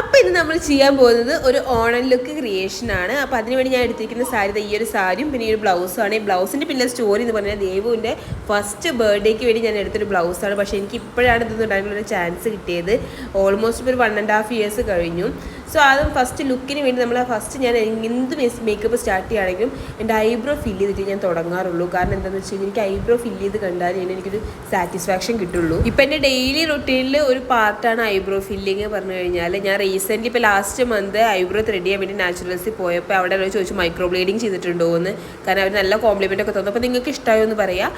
അപ്പോൾ ഇന്ന് നമ്മൾ ചെയ്യാൻ പോകുന്നത് ഒരു ഓണം ലുക്ക് ക്രിയേഷനാണ്. അപ്പോൾ അതിനുവേണ്ടി ഞാൻ എടുത്തിരിക്കുന്ന സാരി ഈ ഒരു സാരിയും പിന്നെ ഈ ഒരു ബ്ലൗസാണ്. ഈ ബ്ലൗസിൻ്റെ പിന്നെ സ്റ്റോറി എന്ന് പറഞ്ഞാൽ ദേവുവിൻ്റെ ഫസ്റ്റ് ബർത്ത്ഡേക്ക് വേണ്ടി ഞാൻ എടുത്തൊരു ബ്ലൗസാണ്. പക്ഷേ എനിക്ക് ഇപ്പോഴാണ് ഇതൊന്നും ഉണ്ടാകാനുള്ള ചാൻസ് കിട്ടിയത്. ഓൾമോസ്റ്റ് ഇപ്പോൾ ഒരു 1.5 years കഴിഞ്ഞു. സോ അതും ഫസ്റ്റ് ലുക്കിന് വേണ്ടി നമ്മൾ ഫസ്റ്റ് ഞാൻ എന്ത് മേക്കപ്പ് സ്റ്റാർട്ട് ചെയ്യുകയാണെങ്കിലും എൻ്റെ ഐബ്രോ ഫില്ല് ചെയ്തിട്ട് ഞാൻ തുടങ്ങാറുള്ളൂ. കാരണം എന്താണെന്ന് വെച്ച് കഴിഞ്ഞാൽ എനിക്ക് ഐബ്രോ ഫില്ല് ചെയ്ത് കണ്ടാൽ എനിക്കൊരു സാറ്റിസ്ഫാക്ഷൻ കിട്ടുള്ളൂ. ഇപ്പം എൻ്റെ ഡെയിലി റൊട്ടീനിൽ ഒരു പാർട്ടാണ് ഐബ്രോ ഫില്ലിങ് പറഞ്ഞു കഴിഞ്ഞാൽ. ഞാൻ റീസെൻ്റ്ലി ഇപ്പോൾ ലാസ്റ്റ് മന്ത് ഐബ്രോ ത്രെഡ് ചെയ്യാൻ വേണ്ടി നാച്ചുറൽസിൽ പോയപ്പോൾ അവിടെ ചോദിച്ചു മൈക്രോ ബ്ലേഡിങ് ചെയ്തിട്ടുണ്ടോ എന്ന്. കാരണം അവർ നല്ല കോംപ്ലിമെൻ്റ് ഒക്കെ തന്നു. അപ്പോൾ നിങ്ങൾക്ക് ഇഷ്ടമായോ എന്ന് പറയാം.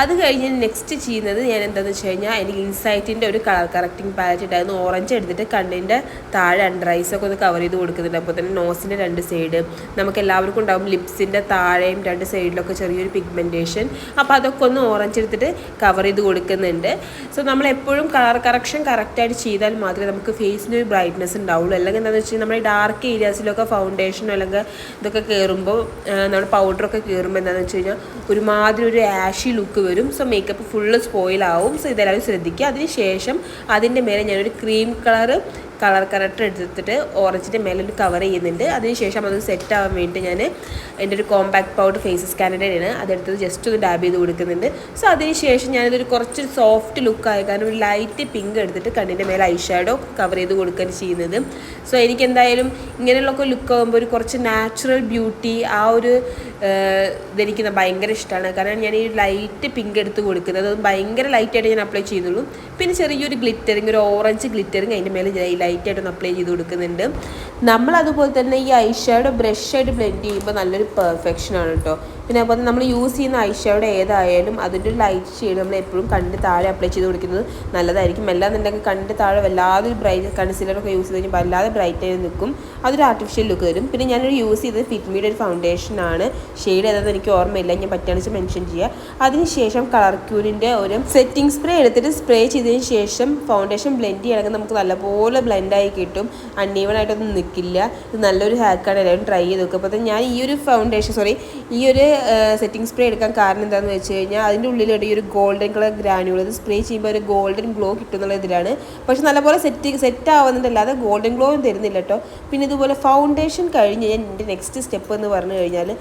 അത് കഴിഞ്ഞ് നെക്സ്റ്റ് ചെയ്യുന്നത് ഞാൻ എന്താണെന്ന് വെച്ച് കഴിഞ്ഞാൽ എനിക്ക് ഇൻസൈറ്റിൻ്റെ ഒരു കളർ കറക്റ്റിംഗ് പാലറ്റ് ഉണ്ടായിരുന്നു. ഓറഞ്ച് എടുത്തിട്ട് കണ്ണിൻ്റെ താഴെ അണ്ടർ ഐസ് ഒക്കെ ഒന്ന് കവർ ചെയ്ത് കൊടുക്കുന്നുണ്ട്. അപ്പോൾ തന്നെ നോസിൻ്റെ 2 സൈഡ് നമുക്ക് എല്ലാവർക്കും ഉണ്ടാകും. ലിപ്സിൻ്റെ താഴെയും 2 സൈഡിലൊക്കെ ചെറിയൊരു പിഗ്മെൻറ്റേഷൻ. അപ്പോൾ അതൊക്കെ ഒന്ന് ഓറഞ്ച് എടുത്തിട്ട് കവർ ചെയ്ത് കൊടുക്കുന്നുണ്ട്. സോ നമ്മളെപ്പോഴും കളർ കറക്ഷൻ കറക്റ്റായിട്ട് ചെയ്താൽ മാത്രമേ നമുക്ക് ഫേസിന് ഒരു ബ്രൈറ്റ്നസ് ഉണ്ടാവുള്ളൂ. അല്ലെങ്കിൽ എന്താണെന്ന് വെച്ച് കഴിഞ്ഞാൽ നമ്മുടെ ഡാർക്ക് ഏരിയാസിലൊക്കെ ഫൗണ്ടേഷനോ അല്ലെങ്കിൽ ഇതൊക്കെ കയറുമ്പോൾ നമ്മുടെ പൗഡറൊക്കെ കയറുമ്പോൾ എന്താണെന്ന് വെച്ച് കഴിഞ്ഞാൽ ഒരുമാതിരി ഒരു ആഷി ലുക്ക് വരും. സോ മേക്കപ്പ് ഫുള്ള് സ്പോയിലാവും. സോ ഇതെല്ലാവരും ശ്രദ്ധിക്കുക. അതിന് ശേഷം അതിൻ്റെ മേലെ ഞാനൊരു ക്രീം കളർ കറക്റ്റ് എടുത്തിട്ട് ഓറഞ്ചിൻ്റെ മേലെ ഒരു കവർ ചെയ്യുന്നുണ്ട്. അതിനുശേഷം അത് സെറ്റ് ആവാൻ വേണ്ടി ഞാൻ എൻ്റെ ഒരു കോമ്പാക്ട് പൗഡർ ഫേസ് സ്കാനഡയാണ് അതെടുത്തത് ജസ്റ്റ് ഒന്ന് ഡാബ് ചെയ്ത് കൊടുക്കുന്നുണ്ട്. സോ അതിനുശേഷം ഞാനിതൊരു കുറച്ച് സോഫ്റ്റ് ലുക്കായി കാരണം ഒരു ലൈറ്റ് പിങ്ക് എടുത്തിട്ട് കണ്ണിൻ്റെ മേലെ ഐ ഷാഡോ കവർ ചെയ്ത് കൊടുക്കുകയാണ് ചെയ്യുന്നത്. സോ എനിക്ക് എന്തായാലും ഇങ്ങനെയുള്ളൊക്കെ ലുക്ക് ആകുമ്പോൾ ഒരു കുറച്ച് നാച്ചുറൽ ബ്യൂട്ടി ആ ഒരു ഇതെനിക്ക് ഭയങ്കര ഇഷ്ടമാണ്. കാരണം ഞാൻ ഈ ലൈറ്റ് പിങ്ക് എടുത്ത് കൊടുക്കുന്നത് അത് ഭയങ്കര ലൈറ്റായിട്ട് ഞാൻ അപ്ലൈ ചെയ്യുന്നുള്ളൂ. പിന്നെ ചെറിയൊരു ഗ്ലിറ്ററിങ് ഒരു ഓറഞ്ച് ഗ്ലിറ്ററിങ് അതിൻ്റെ മേലെ ലൈറ്റായിട്ടൊന്ന് അപ്ലൈ ചെയ്ത് കൊടുക്കുന്നുണ്ട്. നമ്മളതുപോലെ തന്നെ ഈ ഐ ഷാഡോ ബ്രഷായിട്ട് ബ്ലെൻഡ് ചെയ്യുമ്പോൾ നല്ലൊരു പെർഫെക്ഷനാണ് കേട്ടോ. പിന്നെ അതുപോലെ നമ്മൾ യൂസ് ചെയ്യുന്ന ഐ ഷാഡോ ഏതായാലും അതിൻ്റെ ഒരു ലൈറ്റ് ഷെയ്ഡ് നമ്മൾ എപ്പോഴും കണ്ണിൻ്റെ താഴെ അപ്ലൈ ചെയ്ത് കൊടുക്കുന്നത് നല്ലതായിരിക്കും. അല്ലാന്നുണ്ടെങ്കിൽ കണ്ണിൻ്റെ താഴെ വല്ലാതെ ഒരു ബ്രൈറ്റ് കൺസീലറൊക്കെ യൂസ് ചെയ്ത് കഴിഞ്ഞാൽ വല്ലാതെ ബ്രൈറ്റായി നിൽക്കും. അതൊരു ആർട്ടിഫിഷ്യൽ ലുക്ക് വരും. പിന്നെ ഞാനൊരു യൂസ് ചെയ്തത് ഫിറ്റ്മിയുടെ ഒരു ഫൗണ്ടേഷനാണ്. ഷെയ്ഡ് ഏതാണെന്ന് എനിക്ക് ഓർമ്മയില്ല, ഞാൻ പറ്റുകയാണെന്ന് മെൻഷൻ ചെയ്യുക. അതിനുശേഷം കളർ ക്യൂരിൻ്റെ ഒരു സെറ്റിംഗ് സ്പ്രേ എടുത്തിട്ട് സ്പ്രേ ചെയ്തതിന് ശേഷം ഫൗണ്ടേഷൻ ബ്ലെൻഡ് ചെയ്യണമെങ്കിൽ നമുക്ക് നല്ലപോലെ ബ്ലെൻഡായി കിട്ടും. അൺഈവൺ ആയിട്ടൊന്നും നിൽക്കില്ല. ഇത് നല്ലൊരു ഹാക്കാണ്, എല്ലാവരും ട്രൈ ചെയ്ത് നോക്കുക. അപ്പോൾ ഞാൻ ഈ ഒരു ഈ ഒരു സെറ്റിംഗ് സ്പ്രേ എടുക്കാൻ കാരണം എന്താണെന്ന് വെച്ച് കഴിഞ്ഞാൽ അതിൻ്റെ ഉള്ളിലൂടെ ഈ ഒരു ഗോൾഡൻ കളർ ഗ്രാനുകൾ ഇത് സ്പ്രേ ചെയ്യുമ്പോൾ ഒരു ഗോൾഡൻ ഗ്ലോ കിട്ടുന്നുള്ള ഇതിലാണ്. പക്ഷെ നല്ലപോലെ സെറ്റ് ആവുന്നുണ്ടല്ലാതെ ഗോൾഡൻ ഗ്ലോ തരുന്നില്ല കേട്ടോ. പിന്നെ ഇതുപോലെ ഫൗണ്ടേഷൻ കഴിഞ്ഞ് ഞാൻ എൻ്റെ നെക്സ്റ്റ് സ്റ്റെപ്പ് എന്ന് പറഞ്ഞു കഴിഞ്ഞാൽ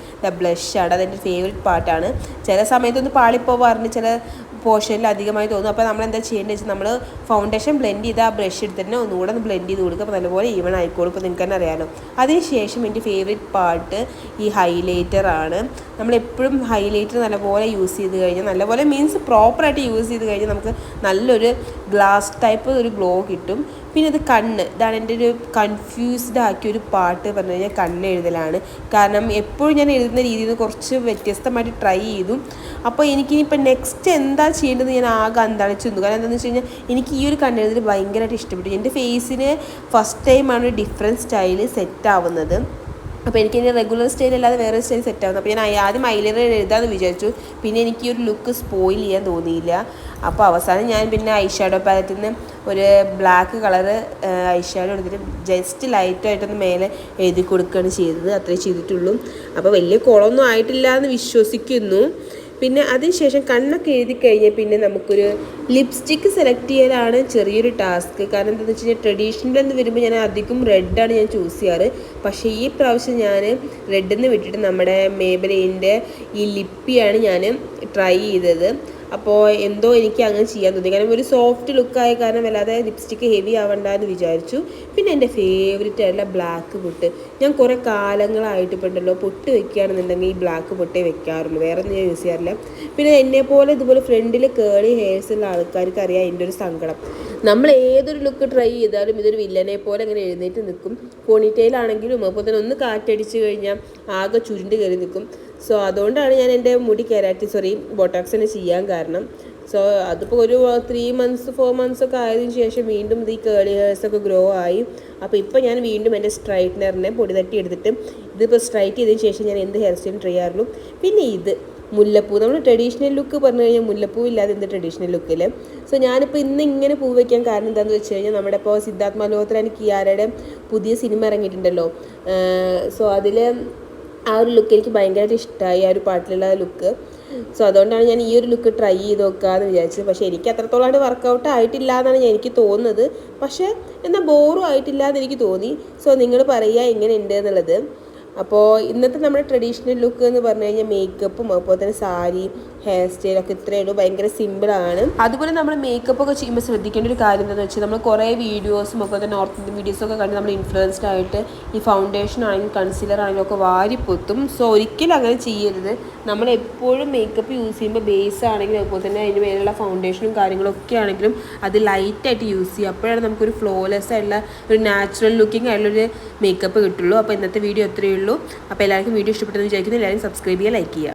ബ്ലഷാണ്. അതെൻ്റെ ഫേവറേറ്റ് പാർട്ടാണ്. ചില സമയത്തൊന്ന് പാളിപ്പോവാറുണ്ട്, ചില പോർഷനിൽ അധികമായി തോന്നും. അപ്പോൾ നമ്മൾ എന്താ ചെയ്യേണ്ടത് വെച്ചാൽ നമ്മൾ ഫൗണ്ടേഷൻ ബ്ലെൻഡ് ചെയ്ത് ആ ബ്രഷ് എടുത്തിട്ട് ഒന്നുകൂടെ ഒന്ന് ബ്ലെൻഡ് ചെയ്ത് കൊടുക്കുക. അപ്പോൾ നല്ലപോലെ ഈവൺ ആയിക്കോളും. ഇപ്പോൾ നിങ്ങൾക്ക് തന്നെ അറിയാമല്ലോ. അതിനുശേഷം എൻ്റെ ഫേവറേറ്റ് പാർട്ട് ഈ ഹൈലൈറ്ററാണ്. നമ്മളെപ്പോഴും ഹൈലൈറ്റർ നല്ലപോലെ യൂസ് ചെയ്ത് കഴിഞ്ഞാൽ നല്ലപോലെ മീൻസ് പ്രോപ്പറായിട്ട് യൂസ് ചെയ്ത് കഴിഞ്ഞാൽ നമുക്ക് നല്ലൊരു ഗ്ലാസ് ടൈപ്പ് ഒരു ഗ്ലോ കിട്ടും. പിന്നെ ഇത് ഇതാണ് എൻ്റെ ഒരു കൺഫ്യൂസ്ഡ് ആക്കിയ ഒരു പാർട്ട് പറഞ്ഞു കഴിഞ്ഞാൽ കണ്ണ് എഴുതലാണ്. കാരണം എപ്പോഴും ഞാൻ എഴുതുന്ന രീതിയിൽ നിന്ന് കുറച്ച് വ്യത്യസ്തമായിട്ട് ട്രൈ ചെയ്തു. അപ്പോൾ എനിക്കിനിപ്പോൾ നെക്സ്റ്റ് എന്താ ചെയ്യേണ്ടത് ഞാൻ ആകെ അന്താളിച്ചു നിന്നു. കാരണം എന്താണെന്ന് വെച്ച് കഴിഞ്ഞാൽ എനിക്ക് ഈ ഒരു കണ്ണെഴുതൽ ഭയങ്കരമായിട്ട് ഇഷ്ടപ്പെട്ടു. എൻ്റെ ഫേസിന് ഫസ്റ്റ് ടൈമാണ് ഒരു ഡിഫറെൻറ്റ് സ്റ്റൈല് സെറ്റ് ആവുന്നത്. അപ്പോൾ എനിക്ക് എൻ്റെ റെഗുലർ സ്റ്റൈൽ അല്ലാതെ വേറെ സ്റ്റൈൽ സെറ്റ് ആവുന്നത്. അപ്പോൾ ഞാൻ ആദ്യം ഐലൈനർ എഴുതാമെന്ന് വിചാരിച്ചു. പിന്നെ എനിക്ക് ഈ ഒരു ലുക്ക് സ്പോയിൽ ചെയ്യാൻ തോന്നിയില്ല. അപ്പോൾ അവസാനം ഞാൻ പിന്നെ ഐ ഷാഡോ പാലറ്റിൽ നിന്ന് ഒരു ബ്ലാക്ക് കളറ് ഐ ഷാഡോ എടുത്തിട്ട് ജസ്റ്റ് ലൈറ്റായിട്ടൊന്ന് മേലെ എഴുതി കൊടുക്കുകയാണ് ചെയ്തത്. അത്രേ ചെയ്തിട്ടുള്ളൂ. അപ്പോൾ വലിയ കുളമൊന്നും ആയിട്ടില്ല എന്ന് വിശ്വസിക്കുന്നു. പിന്നെ അതിനുശേഷം കണ്ണൊക്കെ എഴുതി കഴിഞ്ഞാൽ പിന്നെ നമുക്കൊരു ലിപ്സ്റ്റിക്ക് സെലക്ട് ചെയ്യലാണ് ചെറിയൊരു ടാസ്ക്. കാരണം എന്താണെന്ന് വെച്ച് കഴിഞ്ഞാൽ ട്രഡീഷണൽ എന്ന് വരുമ്പോൾ ഞാൻ അധികം റെഡാണ് ഞാൻ ചൂസ് ചെയ്യാറ്. പക്ഷേ ഈ പ്രാവശ്യം ഞാൻ റെഡിൽ വിട്ടിട്ട് നമ്മുടെ മേബലിൻ്റെ ഈ ലിപ്പിയാണ് ഞാൻ ട്രൈ ചെയ്തത്. അപ്പോൾ എന്തോ എനിക്ക് അങ്ങനെ ചെയ്യാൻ തോന്നി. കാരണം ഒരു സോഫ്റ്റ് ലുക്കായ കാരണം വല്ലാതെ ലിപ്സ്റ്റിക്ക് ഹെവി ആവണ്ട എന്ന് വിചാരിച്ചു. പിന്നെ എൻ്റെ ഫേവറേറ്റ് ആയിട്ടുള്ള ബ്ലാക്ക് പൊട്ട്. ഞാൻ കുറേ കാലങ്ങളായിട്ട് ഇപ്പോൾ ഉണ്ടല്ലോ പൊട്ട് വെക്കുകയാണെന്നുണ്ടെങ്കിൽ ഈ ബ്ലാക്ക് പൊട്ടേ വെക്കാറുള്ളൂ, വേറെ ഒന്നും ഞാൻ യൂസ് ചെയ്യാറില്ല. പിന്നെ എന്നെപ്പോലെ ഇതുപോലെ ഫ്രണ്ടിൽ കേളി ഹെയർസ് ഉള്ള ആൾക്കാർക്ക് അറിയാം എൻ്റെ ഒരു സങ്കടം. നമ്മൾ ഏതൊരു ലുക്ക് ട്രൈ ചെയ്താലും ഇതൊരു വില്ലനെ പോലെ അങ്ങനെ എഴുന്നേറ്റ് നിൽക്കും. പോണിറ്റെയിലാണെങ്കിലും അപ്പോൾ തന്നെ ഒന്ന് കാറ്റടിച്ച് കഴിഞ്ഞാൽ ആകെ ചുരുണ്ട് കയറി നിൽക്കും. സോ അതുകൊണ്ടാണ് ഞാൻ എൻ്റെ മുടി ബോട്ടോക്സിന് ചെയ്യാൻ കാരണം. സോ അതിപ്പോൾ ഒരു 3 months 4 months ഒക്കെ ആയതിനു ശേഷം വീണ്ടും ഇത് ഈ കേളി ഹെയർസൊക്കെ ഗ്രോ ആയി. അപ്പോൾ ഇപ്പോൾ ഞാൻ വീണ്ടും എൻ്റെ സ്ട്രൈറ്റ്നറിനെ പൊടി തട്ടി എടുത്തിട്ട് ഇതിപ്പോൾ സ്ട്രൈറ്റ് ചെയ്തതിന് ശേഷം ഞാൻ എന്ത് ഹെയർ സ്റ്റൈലും ട്രൈ ചെയ്യാറുള്ളൂ. പിന്നെ ഇത് മുല്ലപ്പൂ, നമ്മൾ ട്രഡീഷണൽ ലുക്ക് പറഞ്ഞു കഴിഞ്ഞാൽ മുല്ലപ്പൂ ഇല്ലാതെ എന്ത് ട്രഡീഷണൽ ലുക്കിൽ. സോ ഞാനിപ്പോൾ ഇന്ന് ഇങ്ങനെ പൂ വയ്ക്കാൻ കാരണം എന്താണെന്ന് വെച്ച് കഴിഞ്ഞാൽ നമ്മുടെ ഇപ്പോൾ സിദ്ധാർത്ഥ് മൽഹോത്ര ആൻഡ് കിയാരയുടെ പുതിയ സിനിമ ഇറങ്ങിയിട്ടുണ്ടല്ലോ. സോ അതിൽ ആ ഒരു ലുക്ക് എനിക്ക് ഭയങ്കരമായിട്ട് ഇഷ്ടമായി, ആ ഒരു പാട്ടിലുള്ള ലുക്ക്. സോ അതുകൊണ്ടാണ് ഞാൻ ഈ ഒരു ലുക്ക് ട്രൈ ചെയ്ത് നോക്കാമെന്ന് വിചാരിച്ചത്. പക്ഷേ എനിക്ക് അത്രത്തോളം വർക്കൗട്ട് ആയിട്ടില്ല എന്നാണ് എനിക്ക് തോന്നുന്നത്. പക്ഷേ എന്നാൽ ബോറും ആയിട്ടില്ല എന്ന് എനിക്ക് തോന്നി. സോ നിങ്ങൾ പറയുക എങ്ങനെയുണ്ട് എന്നുള്ളത്. അപ്പോൾ ഇന്നത്തെ നമ്മുടെ ട്രഡീഷണൽ ലുക്ക് എന്ന് പറഞ്ഞു കഴിഞ്ഞാൽ മേക്കപ്പും അതുപോലെ തന്നെ സാരി, ഹെയർ സ്റ്റൈലൊക്കെ ഇത്രയേ ഉള്ളൂ. ഭയങ്കര സിമ്പിളാണ്. അതുപോലെ നമ്മൾ മേക്കപ്പ് ഒക്കെ ചെയ്യുമ്പോൾ ശ്രദ്ധിക്കേണ്ട ഒരു കാര്യം എന്താണെന്ന് വെച്ചാൽ നമ്മൾ കുറേ വീഡിയോസും ഒക്കെ തന്നെ നോർത്ത് ഇന്ത്യൻ വീഡിയോസൊക്കെ കണ്ട് നമ്മൾ ഇൻഫ്ലുവൻസ്ഡ് ആയിട്ട് ഈ ഫൗണ്ടേഷൻ ആണെങ്കിലും കൺസീലർ ആണെങ്കിലും ഒക്കെ വാരിപ്പൊത്തും. സോ ഒരിക്കലും അങ്ങനെ ചെയ്യരുത്. നമ്മൾ എപ്പോഴും മേക്കപ്പ് യൂസ് ചെയ്യുമ്പോൾ ബേസ് ആണെങ്കിലും അതുപോലെ തന്നെ അതിന് മേലുള്ള ഫൗണ്ടേഷനും കാര്യങ്ങളൊക്കെ ആണെങ്കിലും അത് ലൈറ്റായിട്ട് യൂസ് ചെയ്യുക. അപ്പോഴാണ് നമുക്കൊരു ഫ്ലോലെസ് ആയിട്ടുള്ള ഒരു നാച്ചുറൽ ലുക്കിംഗ് ആയിട്ടുള്ളൊരു മേക്കപ്പ് കിട്ടുള്ളൂ. അപ്പോൾ ഇന്നത്തെ വീഡിയോ അത്രയേ ഉള്ളൂ. അപ്പോൾ എല്ലാവർക്കും വീഡിയോ ഇഷ്ടപ്പെട്ടെന്ന് വിചാരിക്കുന്നു. എല്ലാവരും സബ്സ്ക്രൈബ് ചെയ്യുക, ലൈക്ക് ചെയ്യുക.